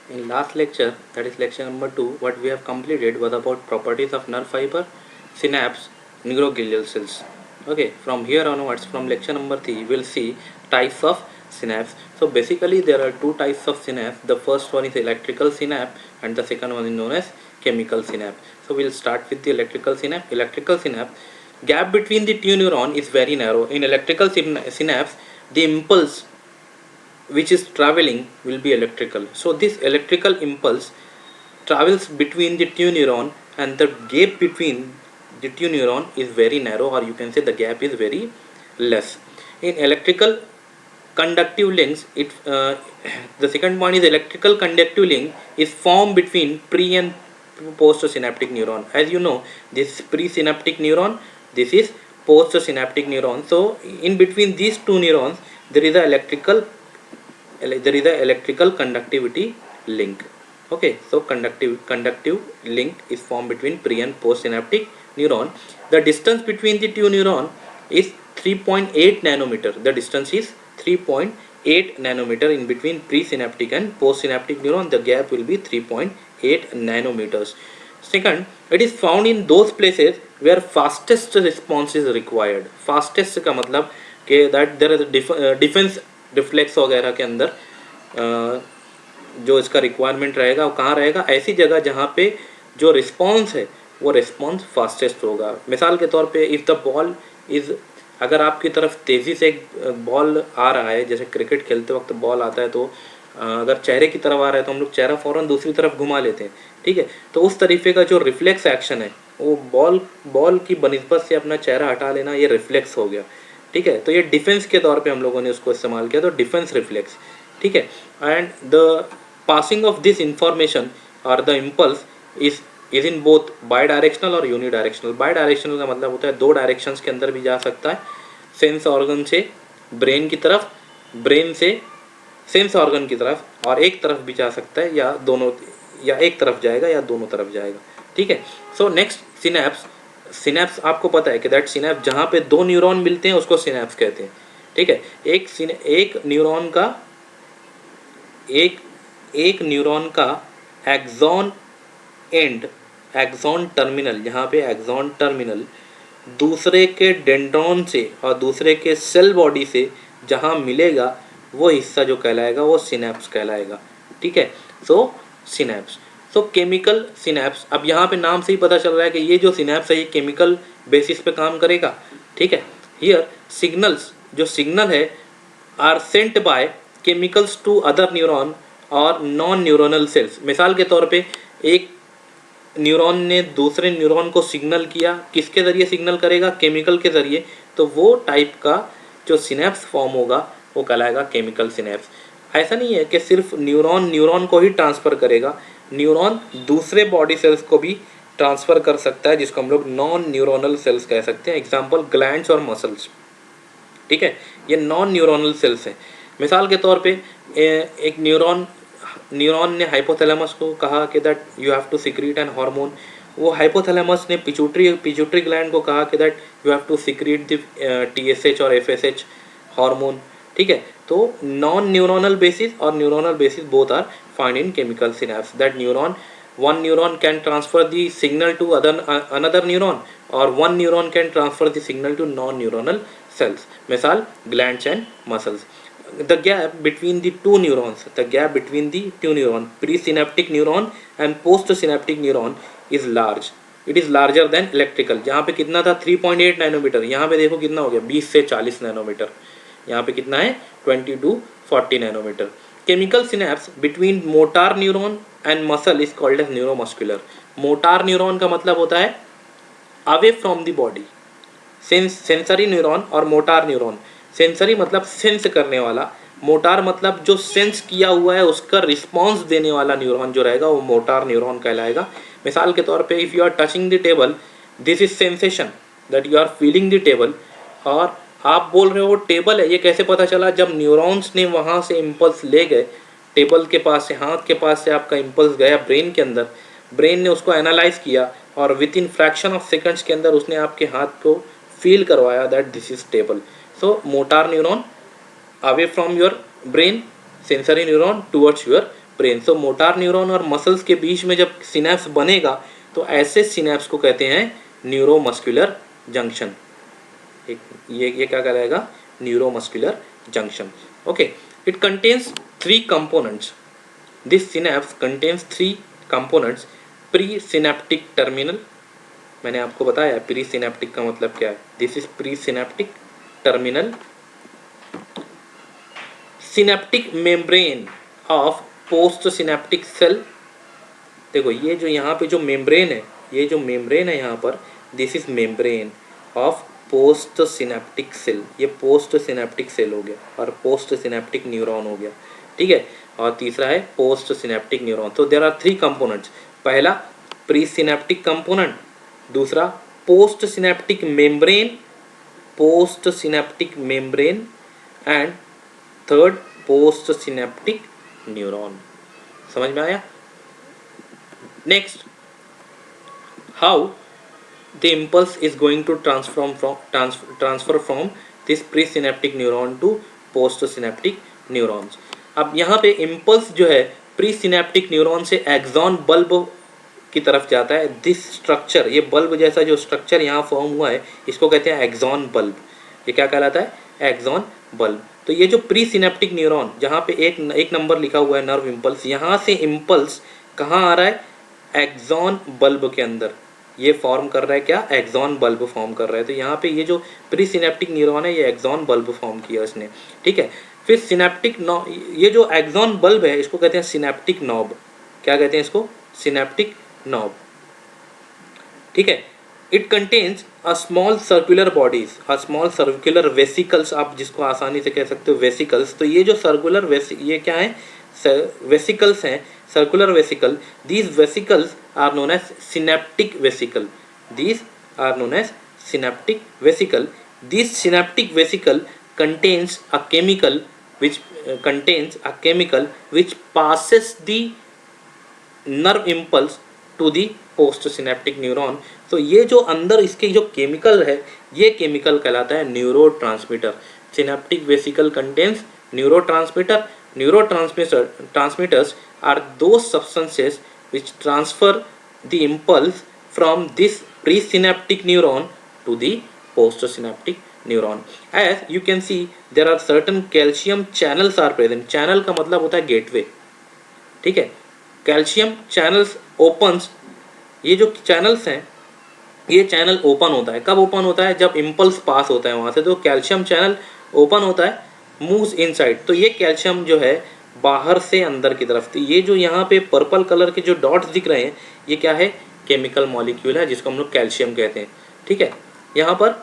In last lecture, that is lecture number 2, what we have completed was about properties of nerve fiber, synapse, neuroglial cells. Okay, from here onwards, from lecture number 3, we'll see types of synapse. So basically there are two types of synapse. The first one is electrical synapse and the second one is known as chemical synapse. So we'll start with the electrical synapse. Electrical synapse, gap between the two neuron is very narrow. In electrical synapse, the impulse which is traveling will be electrical. So this electrical impulse travels between the two neuron, and the gap between the two neuron is very narrow, or you can say the gap is very less. In electrical conductive links, the second point is electrical conductive link is formed between pre and postsynaptic neuron. As you know, this is presynaptic neuron, this is postsynaptic neuron. So in between these two neurons there is a electrical conductivity link. Okay, so conductive link is formed between pre and postsynaptic neuron. The distance between the two neuron is 3.8 nanometer. The distance is 3.8 nanometer in between presynaptic and postsynaptic neuron. The gap will be 3.8 nanometers. Second, it is found in those places where fastest response is required. Fastest का मतलब कि that there is a defense reflex वगैरह के अंदर जो इसका requirement रहेगा वो कहाँ रहेगा, ऐसी जगह जहाँ पे जो रिस्पॉन्स है वो रिस्पॉन्स फास्टेस्ट होगा. मिसाल के तौर पे इफ़ द बॉल इज़, अगर आपकी तरफ तेज़ी से एक बॉल आ रहा है, जैसे क्रिकेट खेलते वक्त बॉल आता है तो अगर चेहरे की तरफ आ रहा है तो हम लोग चेहरा फ़ौरन दूसरी तरफ घुमा लेते हैं. ठीक है, तो उस तरीके का जो रिफ्लेक्स एक्शन है वो बॉल की बनिस्बत से अपना चेहरा हटा लेना, ये रिफ्लेक्स हो गया. ठीक है, तो ये डिफेंस के तौर पे हम लोगों ने उसको इस्तेमाल किया, तो डिफेंस रिफ्लेक्स. ठीक है, and the passing of this information और the impulse is in both bidirectional और यूनी डायरेक्शनल. बाई डायरेक्शनल का मतलब होता है दो डायरेक्शंस के अंदर भी जा सकता है, सेंस ऑर्गन से ब्रेन की तरफ, ब्रेन से सेंस ऑर्गन की तरफ, और एक तरफ भी जा सकता है, या दोनों, या एक तरफ जाएगा या दोनों तरफ जाएगा. ठीक है, सो नेक्स्ट सिनेप्स. सिनेप्स आपको पता है कि दैट सिनेप्स जहाँ पे दो न्यूरॉन मिलते हैं उसको सिनेप्स कहते हैं. ठीक है, एक न्यूरॉन का एक न्यूरॉन का एक्सॉन एंड, एक्सॉन टर्मिनल, यहाँ पे एक्सॉन टर्मिनल दूसरे के डेंड्रॉन से और दूसरे के सेल बॉडी से जहाँ मिलेगा वो हिस्सा जो कहलाएगा वो सिनेप्स कहलाएगा. ठीक है, सो सिनेप्स. सो केमिकल सिनेप्स, अब यहाँ पे नाम से ही पता चल रहा है कि ये जो सिनेप्स है ये केमिकल बेसिस पे काम करेगा. ठीक है, हियर सिग्नल्स, जो सिग्नल है are sent by chemicals to other neuron और नॉन न्यूरोनल सेल्स. मिसाल के तौर पे एक न्यूरॉन ने दूसरे न्यूरॉन को सिग्नल किया, किसके ज़रिए सिग्नल करेगा, केमिकल के ज़रिए, तो वो टाइप का जो सिनेप्स फॉर्म होगा वो कहलाएगा केमिकल सिनेप्स. ऐसा नहीं है कि सिर्फ न्यूरॉन को ही ट्रांसफ़र करेगा, न्यूरॉन दूसरे बॉडी सेल्स को भी ट्रांसफ़र कर सकता है, जिसको हम लोग नॉन न्यूरोनल सेल्स कह सकते हैं. एग्जांपल ग्लैंड्स और मसल्स. ठीक है, ये नॉन न्यूरोनल सेल्स हैं. मिसाल के तौर पे एक न्यूरॉन ने हाइपोथैलेमस को कहा कि that you have to secrete an hormone. वो हाइपोथैलेमस ने पिट्यूटरी ग्लैंड को कहा कि that you have to secrete the TSH और FSH हार्मोन. ठीक है, तो नॉन न्यूरोनल बेसिस और neuronal basis both are find in chemical synapse. That one neuron can transfer the signal to another neuron, or one neuron can transfer the signal to non-neuronal cells. मिसाल glands and muscles. The gap between the two neurons, presynaptic neuron and postsynaptic neuron is large. It is larger than electrical. जहाँ पे कितना था 3.8 nanometre, यहाँ पे देखो कितना हो गया 20 से 40 नैनोमीटर. यहाँ पे कितना है 20 to 40 nanometre. Chemical synapse between motor neuron and muscle is called as neuromuscular. Motor neuron का मतलब होता है away from the body. Sensory neuron और मोटार न्यूरॉन. सेंसरी मतलब सेंस करने वाला, मोटार मतलब जो सेंस किया हुआ है उसका रिस्पॉन्स देने वाला न्यूरॉन जो रहेगा वो मोटार न्यूरॉन कहलाएगा. मिसाल के तौर पे if you are touching the table, this is sensation, that you are feeling the table. और आप बोल रहे हो टेबल है, ये कैसे पता चला, जब न्यूरॉन्स ने वहाँ से इम्पल्स ले गए, टेबल के पास से, हाथ के पास से आपका इम्पल्स गया ब्रेन के अंदर, ब्रेन ने उसको एनालाइज किया और with in fraction of seconds के अंदर उसने आपके हाथ को फील करवाया that this is table. So motor neuron away from your brain, sensory neuron towards your brain. So motor neuron और मसल्स के बीच में जब सिनेप्स बनेगा तो ऐसे सिनेप्स को कहते हैं न्यूरोमस्कुलर जंक्शन। ये क्या कहलाएगा? Neuromuscular junction. Okay, it contains 3 components. This synapse contains 3 components. Pre synaptic terminal, मैंने आपको बताया प्री सिनेप्टिक का मतलब क्या है। This is pre synaptic terminal, synaptic membrane of post synaptic cell. देखो ये जो यहाँ पे जो मेम्ब्रेन है, ये जो मेम्ब्रेन है यहाँ पर, this is membrane of post synaptic cell. ये पोस्ट सिनेप्टिक सेल हो गया और पोस्ट सिनेप्टिक न्यूरॉन हो गया, ठीक है। और तीसरा है पोस्ट सिनेप्टिक न्यूरॉन। तो देयर आर 3 कंपोनेंट्स। पहला प्री सिनेप्टिक कंपोनेंट, दूसरा post synaptic membrane, post synaptic membrane, and third post synaptic neuron. समझ में आया? Next, how the impulse is going to transfer from this presynaptic neuron to postsynaptic neurons। अब यहाँ पे impulse जो है प्रीसिनेप्टिक न्यूरॉन से एक्सॉन बल्ब की तरफ जाता है। दिस स्ट्रक्चर, ये बल्ब जैसा जो स्ट्रक्चर यहाँ फॉर्म हुआ है, इसको कहते हैं एक्सॉन बल्ब। ये क्या कहलाता है? Axon bulb. तो ये जो प्रीसिनेप्टिक न्यूरॉन, जहाँ पे एक नंबर लिखा हुआ है नर्व इम्पल्स, यहाँ से इम्पल्स कहाँ आ रहा है? एक्सॉन बल्ब के अंदर। ये फॉर्म कर रहा है क्या? एक्सॉन बल्ब फॉर्म कर रहा है। तो यहाँ पे ये जो प्री सिनेप्टिक न्यूरॉन है, ये एक्सॉन बल्ब फॉर्म किया इसने, ठीक है। फिर सिनेप्टिक नॉब, ये जो एक्सॉन बल्ब है इसको कहते हैं सिनेप्टिक नॉब। क्या कहते हैं इसको? सिनेप्टिक नॉब, ठीक है। It contains a small circular bodies, a small circular vesicles, आप जिसको आसानी से कह सकते हो वेसिकल्स। तो ये जो सर्कुलर ये क्या है? वेसिकल्स हैं, circular vesicle। These vesicles are known as synaptic vesicle। These are known as synaptic vesicle। This synaptic vesicle contains a chemical which passes the nerve impulse to the postsynaptic neuron। तो ये जो अंदर इसके जो chemical है, ये chemical कहलाता है neurotransmitter. Synaptic vesicle contains neurotransmitter. Neurotransmitters are those substances which transfer the impulse from this presynaptic neuron to the postsynaptic neuron। As you can see, there are certain calcium channels are present। channel का मतलब होता है gateway, ठीक है। Calcium channels opens, ये जो channels हैं, ये चैनल ओपन होता है। कब ओपन होता है? जब इम्पल्स पास होता है वहाँ से, तो कैल्शियम चैनल ओपन होता है, मूव्स इनसाइड। तो ये कैल्शियम जो है बाहर से अंदर की तरफ। तो ये जो यहाँ पे पर्पल कलर के जो डॉट्स दिख रहे हैं, ये क्या है? केमिकल मॉलिक्यूल है जिसको हम लोग कैल्शियम कहते हैं, ठीक है। यहाँ पर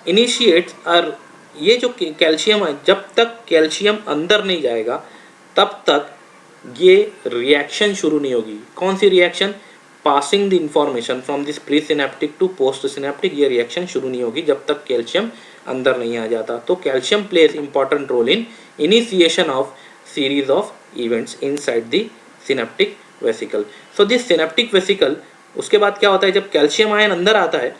इनिशिएट्स और ये जो कैल्शियम है, जब तक कैल्शियम अंदर नहीं जाएगा तब तक ये रिएक्शन शुरू नहीं होगी। कौन सी reaction? Passing the information from this pre synaptic to postsynaptic. ये रिएक्शन शुरू नहीं होगी जब तक कैल्शियम अंदर नहीं आ जाता। तो calcium plays important role in initiation of series of events inside the synaptic vesicle. So this synaptic vesicle, उसके बाद क्या होता है? जब कैल्शियम आयन अंदर आता है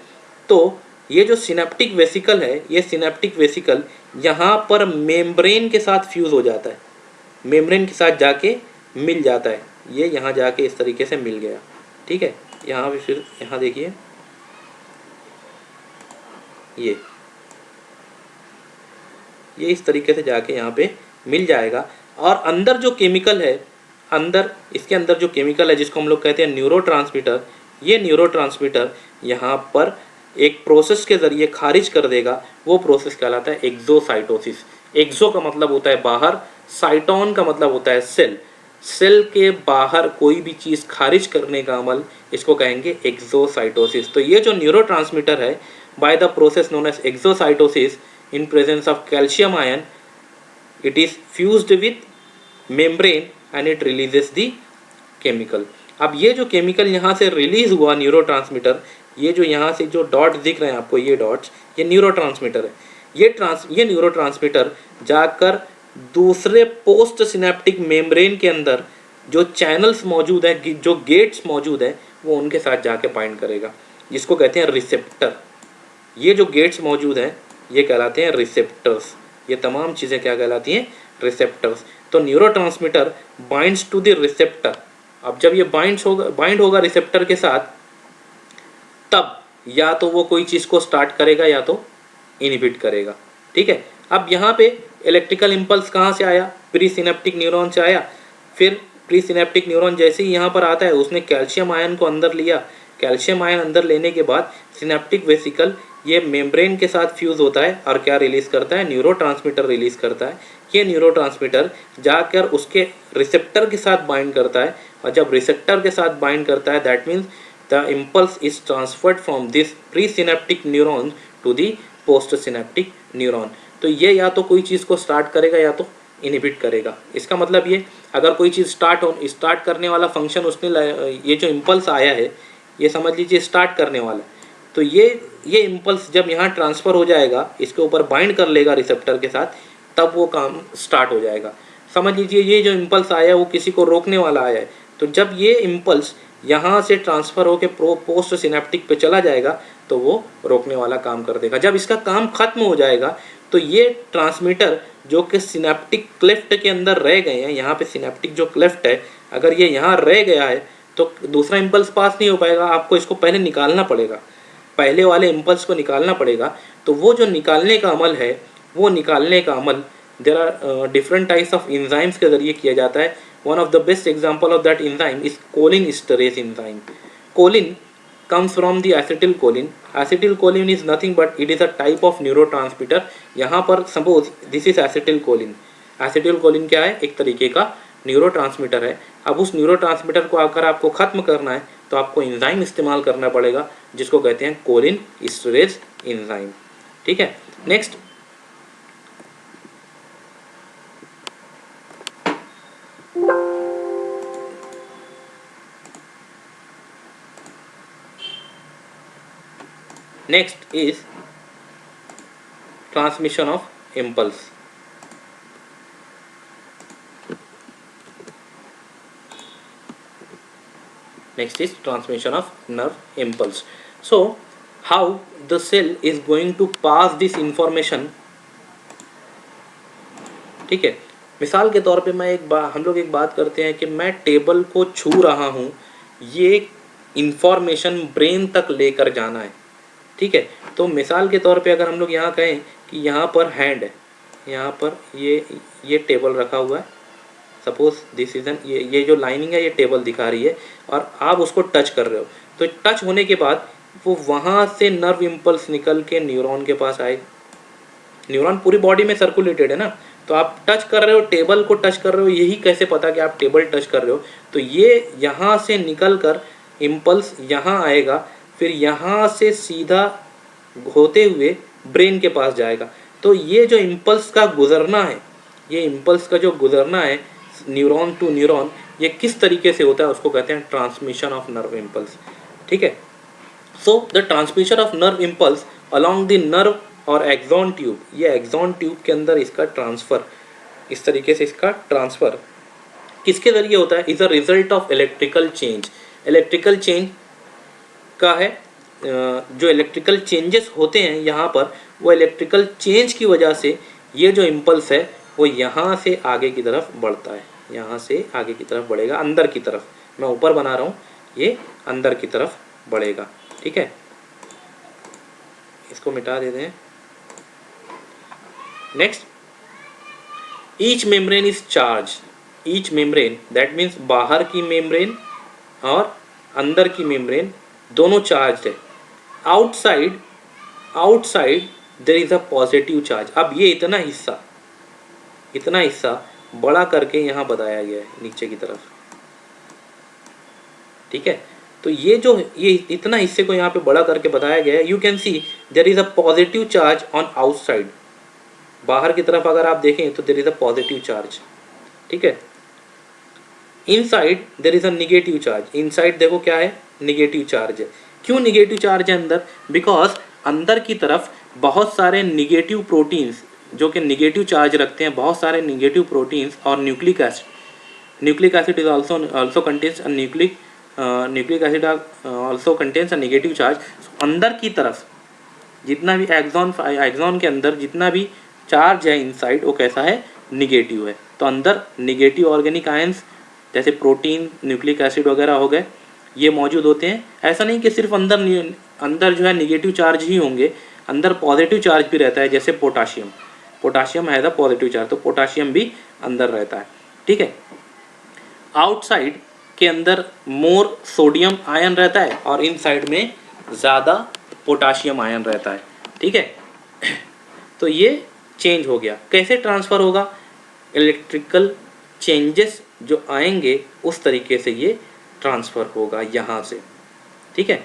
तो ये जो सिनेप्टिक वेसिकल है, ये सिनेप्टिक वेसिकल यहाँ पर मेम्ब्रेन के साथ फ्यूज हो जाता है, मेम्ब्रेन के साथ जाके मिल जाता है। ये यहाँ जाके इस तरीके से मिल गया, ठीक है। यहाँ भी फिर यहाँ देखिए, ये इस तरीके से जाके यहाँ पे मिल जाएगा। और अंदर जो केमिकल है, अंदर इसके अंदर जो केमिकल है जिसको हम लोग कहते हैं न्यूरोट्रांसमीटर, ये न्यूरोट्रांसमीटर यहाँ पर एक प्रोसेस के ज़रिए खारिज कर देगा। वो प्रोसेस कहलाता है एक्सोसाइटोसिस। एक्सो का मतलब होता है बाहर, साइटोन का मतलब होता है सेल। सेल के बाहर कोई भी चीज़ खारिज करने का अमल, इसको कहेंगे एक्सोसाइटोसिस। तो ये जो न्यूरोट्रांसमीटर है, by the process known as exocytosis, in presence of calcium ion, it is fused with membrane and it releases the chemical। अब ये जो केमिकल यहाँ से रिलीज हुआ न्यूरोट्रांसमीटर, ये जो यहाँ से जो डॉट्स दिख रहे हैं आपको, ये डॉट्स, ये न्यूरोट्रांसमीटर है। ये न्यूरोट्रांसमीटर जाकर दूसरे पोस्ट सिनेप्टिक मेम्ब्रेन के अंदर जो चैनल्स मौजूद हैं, जो गेट्स मौजूद हैं, वो उनके साथ जाके बाइंड करेगा, जिसको कहते हैं रिसेप्टर। ये जो गेट्स मौजूद हैं ये कहलाते हैं रिसेप्टर्स। ये तमाम चीज़ें क्या कहलाती हैं? रिसेप्टर्स। तो neurotransmitter binds to the receptor. अब जब ये बाइंड होगा रिसेप्टर के साथ, तब या तो वो कोई चीज़ को स्टार्ट करेगा या तो इनहिबिट करेगा। ठीक है, अब यहाँ पे इलेक्ट्रिकल इम्पल्स कहाँ से आया? प्री सिनेप्टिक न्यूरॉन से आया। फिर प्री सिनेप्टिक न्यूरॉन जैसे ही यहाँ पर आता है, उसने कैल्शियम आयन को अंदर लिया। कैल्शियम आयन अंदर लेने के बाद सिनेप्टिक वेसिकल ये मेम्ब्रेन के साथ फ्यूज़ होता है और क्या रिलीज़ करता है? न्यूरोट्रांसमीटर रिलीज़ करता है। ये न्यूरोट्रांसमीटर जाकर उसके रिसेप्टर के साथ बाइंड करता है, और जब रिसेप्टर के साथ बाइंड करता है, that means the impulse is transferred from this pre synaptic neuron to the post synaptic neuron. तो ये या तो कोई चीज़ को स्टार्ट करेगा या तो इनहिबिट करेगा। इसका मतलब ये, अगर कोई चीज़ स्टार्ट करने वाला फंक्शन उसने ये जो इम्पल्स आया है, ये समझ लीजिए स्टार्ट करने वाला है, तो ये इम्पल्स जब यहाँ ट्रांसफ़र हो जाएगा, इसके ऊपर बाइंड कर लेगा रिसेप्टर के साथ, तब वो काम स्टार्ट हो जाएगा। समझ लीजिए ये जो इम्पल्स आया है वो किसी को रोकने वाला आया है, तो जब ये इम्पल्स यहाँ से ट्रांसफ़र होकर पोस्ट सिनेप्टिक पे चला जाएगा, तो वो रोकने वाला काम कर देगा। जब इसका काम खत्म हो जाएगा, तो ये ट्रांसमीटर जो कि सिनेप्टिक क्लेफ्ट के अंदर रह गए हैं, यहाँ पे सिनेप्टिक जो क्लेफ्ट है, अगर ये यहाँ रह गया है तो दूसरा इम्पल्स पास नहीं हो पाएगा। आपको इसको पहले निकालना पड़ेगा, पहले वाले इम्पल्स को निकालना पड़ेगा। तो वो जो निकालने का अमल है, वो निकालने का अमल there are different types of enzymes के ज़रिए किया जाता है। One of the best example of that enzyme is cholinesterase enzyme. Choline comes from the acetylcholine. Acetylcholine is nothing but it is a type of neurotransmitter. यहाँ पर suppose this is acetylcholine. Acetylcholine क्या है? एक तरीके का neurotransmitter है। अब उस न्यूरोट्रांसमीटर को अगर आपको ख़त्म करना है, तो आपको एंजाइम इस्तेमाल करना पड़ेगा, जिसको कहते हैं कोलिन एस्टरेज एंजाइम। ठीक है, next next is transmission of impulse. Next is transmission of nerve impulse. So how the cell is going to pass this information? ठीक है, मिसाल के तौर पे हम लोग एक बात करते हैं कि मैं टेबल को छू रहा हूँ, ये इंफॉर्मेशन ब्रेन तक लेकर जाना है। ठीक है, तो मिसाल के तौर पे अगर हम लोग यहाँ कहें कि यहाँ पर हैंड है, यहाँ पर ये टेबल रखा हुआ है, सपोज दिस इज एन, ये जो लाइनिंग है ये टेबल दिखा रही है, और आप उसको टच कर रहे हो, तो टच होने के बाद वो वहाँ से नर्व इम्पल्स निकल के न्यूरॉन के पास आएगा। न्यूरॉन पूरी बॉडी में सर्कुलेटेड है ना, तो आप टच कर रहे हो, टेबल को टच कर रहे हो, यही कैसे पता कि आप टेबल टच कर रहे हो? तो ये यहाँ से निकल कर इम्पल्स यहाँ आएगा, फिर यहाँ से सीधा होते हुए ब्रेन के पास जाएगा। तो ये जो इम्पल्स का गुजरना है, ये इम्पल्स का जो गुजरना है न्यूरॉन टू न्यूरॉन, ये किस तरीके से होता है, उसको कहते हैं ट्रांसमिशन ऑफ नर्व इम्पल्स। ठीक है, so the transmission of nerve impulse along the nerve और एक्सॉन ट्यूब, ये एक्सॉन ट्यूब के अंदर इसका ट्रांसफ़र, इस तरीके से इसका ट्रांसफ़र किसके ज़रिए होता है? Is a result of electrical change. Electrical change का है, जो इलेक्ट्रिकल चेंजेस होते हैं यहाँ पर, वो इलेक्ट्रिकल चेंज की वजह से ये जो इम्पल्स है वो यहाँ से आगे की तरफ बढ़ता है, यहाँ से आगे की तरफ बढ़ेगा, अंदर की तरफ। मैं ऊपर बना रहा हूँ, ये अंदर की तरफ बढ़ेगा। ठीक है, इसको मिटा देते हैं। Next, each membrane is charge. Each membrane that means बाहर की मेम्ब्रेन और अंदर की मेम्ब्रेन दोनों चार्ज है। Outside there is a positive charge. अब ये इतना हिस्सा बड़ा करके यहाँ बताया गया है नीचे की तरफ। ठीक है, तो ये इतना हिस्से को यहाँ पे बड़ा करके बताया गया है। You can see there is a positive charge on outside. बाहर की तरफ अगर आप देखें तो there is a positive charge. ठीक है, inside there is a negative charge. Inside देखो क्या है, निगेटिव चार्ज है। क्यों निगेटिव चार्ज है अंदर? बिकॉज अंदर की तरफ बहुत सारे निगेटिव प्रोटीन्स जो कि निगेटिव चार्ज रखते हैं, बहुत सारे निगेटिव प्रोटीन्स और nucleic acid is also contains a nucleic acid also contains a negative charge. अंदर की तरफ जितना भी एक्सॉन के अंदर जितना भी चार्ज है इनसाइड, वो कैसा है? निगेटिव है। तो अंदर निगेटिव ऑर्गेनिक आयंस जैसे प्रोटीन, न्यूक्लिक एसिड वगैरह हो गए, ये मौजूद होते हैं। ऐसा नहीं कि सिर्फ अंदर जो है निगेटिव चार्ज ही होंगे, अंदर पॉजिटिव चार्ज भी रहता है, जैसे पोटाशियम। पोटाशियम है द पॉजिटिव चार्ज, तो पोटाशियम भी अंदर रहता है, ठीक है। आउटसाइड के अंदर मोर सोडियम आयन रहता है और इनसाइड में ज़्यादा पोटाशियम आयन रहता है, ठीक है। तो ये चेंज हो गया। कैसे ट्रांसफ़र होगा? इलेक्ट्रिकल चेंजेस जो आएंगे उस तरीके से ये ट्रांसफ़र होगा यहाँ से, ठीक है।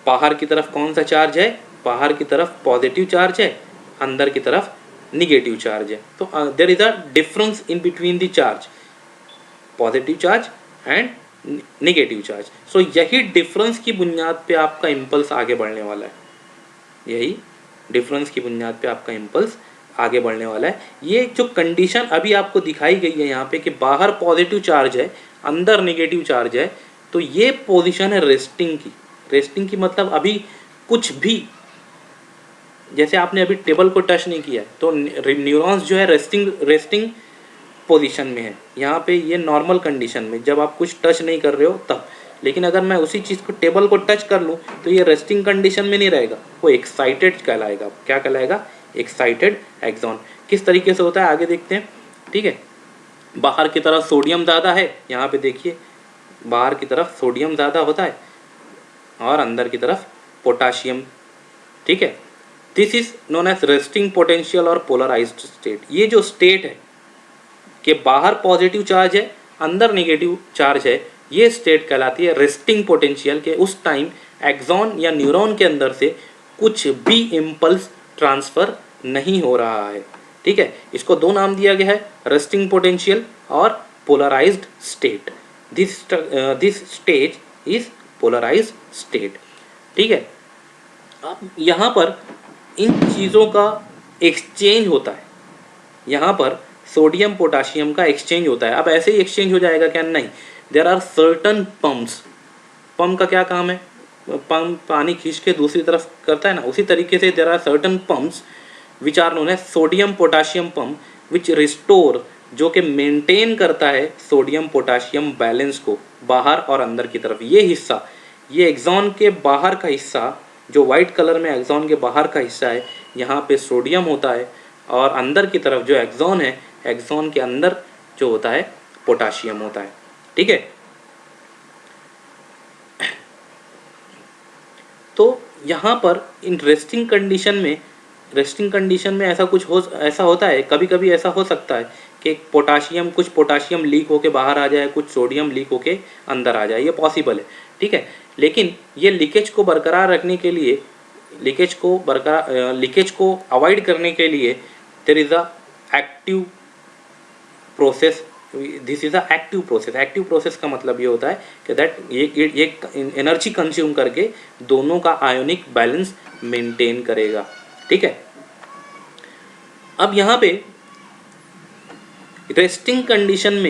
बाहर की तरफ कौन सा चार्ज है? बाहर की तरफ पॉजिटिव चार्ज है, अंदर की तरफ निगेटिव चार्ज है। तो there is a difference in between the charge, positive charge and negative charge. So यही डिफरेंस की बुनियाद पे आपका इम्पल्स आगे बढ़ने वाला है, यही डिफरेंस की बुनियाद पे आपका इम्पल्स आगे बढ़ने वाला है। ये जो कंडीशन अभी आपको दिखाई गई है यहाँ पे कि बाहर पॉजिटिव चार्ज है, अंदर निगेटिव चार्ज है, तो ये पोजीशन है रेस्टिंग की। रेस्टिंग की मतलब अभी कुछ भी, जैसे आपने अभी टेबल को टच नहीं किया तो न्यूरॉन्स जो है रेस्टिंग पोजीशन में है। यहाँ पे ये नॉर्मल कंडीशन में जब आप कुछ टच नहीं कर रहे हो तब। लेकिन अगर मैं उसी चीज़ को टेबल को टच कर लूँ तो ये रेस्टिंग कंडीशन में नहीं रहेगा, वो एक्साइटेड कहलाएगा। क्या कहलाएगा? Excited axon. किस तरीके से होता है आगे देखते हैं, ठीक है। बाहर की तरफ सोडियम ज़्यादा है, यहाँ पे देखिए बाहर की तरफ सोडियम ज़्यादा होता है और अंदर की तरफ पोटाशियम, ठीक है। This is known as resting potential और पोलराइज्ड स्टेट। ये जो स्टेट है कि बाहर पॉजिटिव चार्ज है, अंदर नेगेटिव चार्ज है, ये स्टेट कहलाती है रेस्टिंग पोटेंशियल। के उस टाइम एक्सॉन या न्यूरॉन के अंदर से कुछ भी इम्पल्स ट्रांसफ़र नहीं हो रहा है, ठीक है। इसको दो नाम दिया गया है, रेस्टिंग पोटेंशियल और polarised state. This stage is polarised state, ठीक है। अब यहाँ पर इन चीज़ों का एक्सचेंज होता है, यहाँ पर सोडियम पोटाशियम का एक्सचेंज होता है। अब ऐसे ही एक्सचेंज हो जाएगा क्या? नहीं, there are certain pumps. Pump का क्या काम है? पंप पानी खींच के दूसरी तरफ करता है ना, उसी तरीके से there are certain pumps which are known है sodium potassium pump which restore, जो कि मेंटेन करता है सोडियम पोटाशियम बैलेंस को बाहर और अंदर की तरफ। ये हिस्सा, ये एक्सॉन के बाहर का हिस्सा, जो वाइट कलर में एक्सॉन के बाहर का हिस्सा है, यहाँ पे सोडियम होता है और अंदर की तरफ जो एक्सॉन है, एक्सॉन के अंदर जो होता है पोटाशियम होता है, ठीक है। तो यहाँ पर इन रेस्टिंग कंडीशन में ऐसा होता है, कभी कभी ऐसा हो सकता है कि कुछ पोटाशियम लीक होके बाहर आ जाए, कुछ सोडियम लीक होके अंदर आ जाए, ये पॉसिबल है, ठीक है। लेकिन ये लीकेज को बरकरार रखने के लिए, लीकेज को अवॉइड करने के लिए there is a active process. This is a active process. Active process का मतलब ये होता है कि दैट ये एनर्जी कंज्यूम करके दोनों का आयोनिक बैलेंस मेंटेन करेगा, ठीक है। अब यहाँ पे रेस्टिंग कंडीशन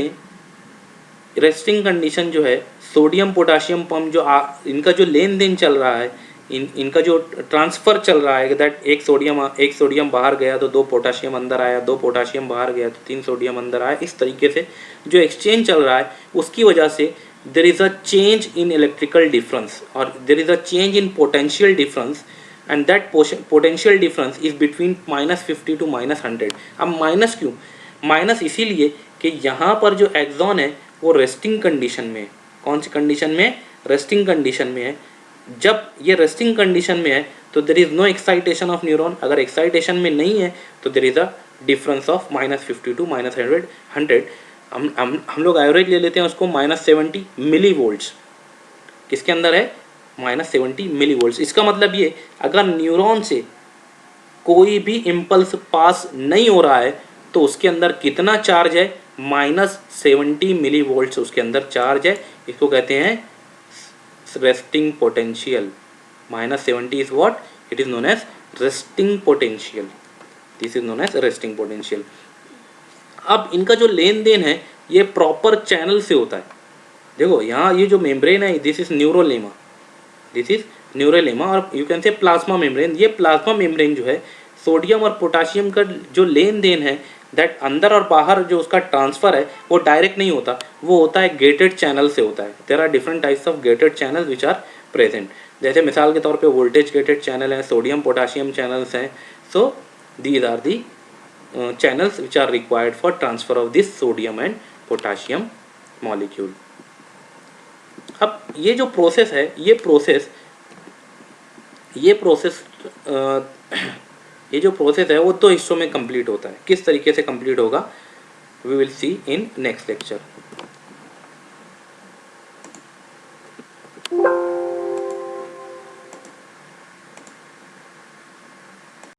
जो है, सोडियम पोटाशियम पंप जो इनका जो लेन देन चल रहा है, इनका जो ट्रांसफ़र चल रहा है, दैट एक सोडियम बाहर गया तो 2 पोटाशियम अंदर आया, 2 पोटाशियम बाहर गया तो 3 सोडियम अंदर आया, इस तरीके से जो एक्सचेंज चल रहा है, उसकी वजह से there is a change in electrical difference और there is a change in potential difference, and that potential difference is between -50 to -100। अब माइनस क्यों? माइनस इसीलिए कि यहाँ पर जो एक्सॉन है वो रेस्टिंग कंडीशन में है। कौन सी कंडीशन में? रेस्टिंग कंडीशन में है। जब ये रेस्टिंग कंडीशन में है तो there is no excitation of neuron. अगर एक्साइटेशन में नहीं है तो there is a difference of -50 to -100। हम लोग एवरेज ले लेते हैं उसको, -70 मिली वोल्ट्स किसके अंदर है? -70 मिली वोल्ट्स। इसका मतलब ये, अगर न्यूरॉन से कोई भी इम्पल्स पास नहीं हो रहा है तो उसके अंदर कितना चार्ज है? -70 मिली वोल्ट्स उसके अंदर चार्ज है। इसको कहते हैं resting potential. -70 is what? It is known as resting potential. This is known as resting potential. अब इनका जो लेन देन है ये प्रॉपर चैनल से होता है। देखो यहाँ ये जो मेम्ब्रेन है, दिस इज न्यूरोलेमा, और you can say plasma membrane. ये प्लाज्मा मेम्ब्रेन जो है, सोडियम और पोटाशियम का जो लेन देन है दैट अंदर और बाहर जो उसका ट्रांसफ़र है वो डायरेक्ट नहीं होता, वो होता है गेटेड चैनल से होता है। There are different types of gated channel which are present. जैसे मिसाल के तौर पे वोल्टेज गेटेड चैनल हैं, सोडियम पोटाशियम चैनल्स हैं। So these are the channels which are required for transfer of this sodium and potassium molecule। अब ये जो प्रोसेस है, ये प्रोसेस ये जो प्रोसेस है वो दो हिस्सों में कंप्लीट होता है। किस तरीके से कंप्लीट होगा we will see in next lecture.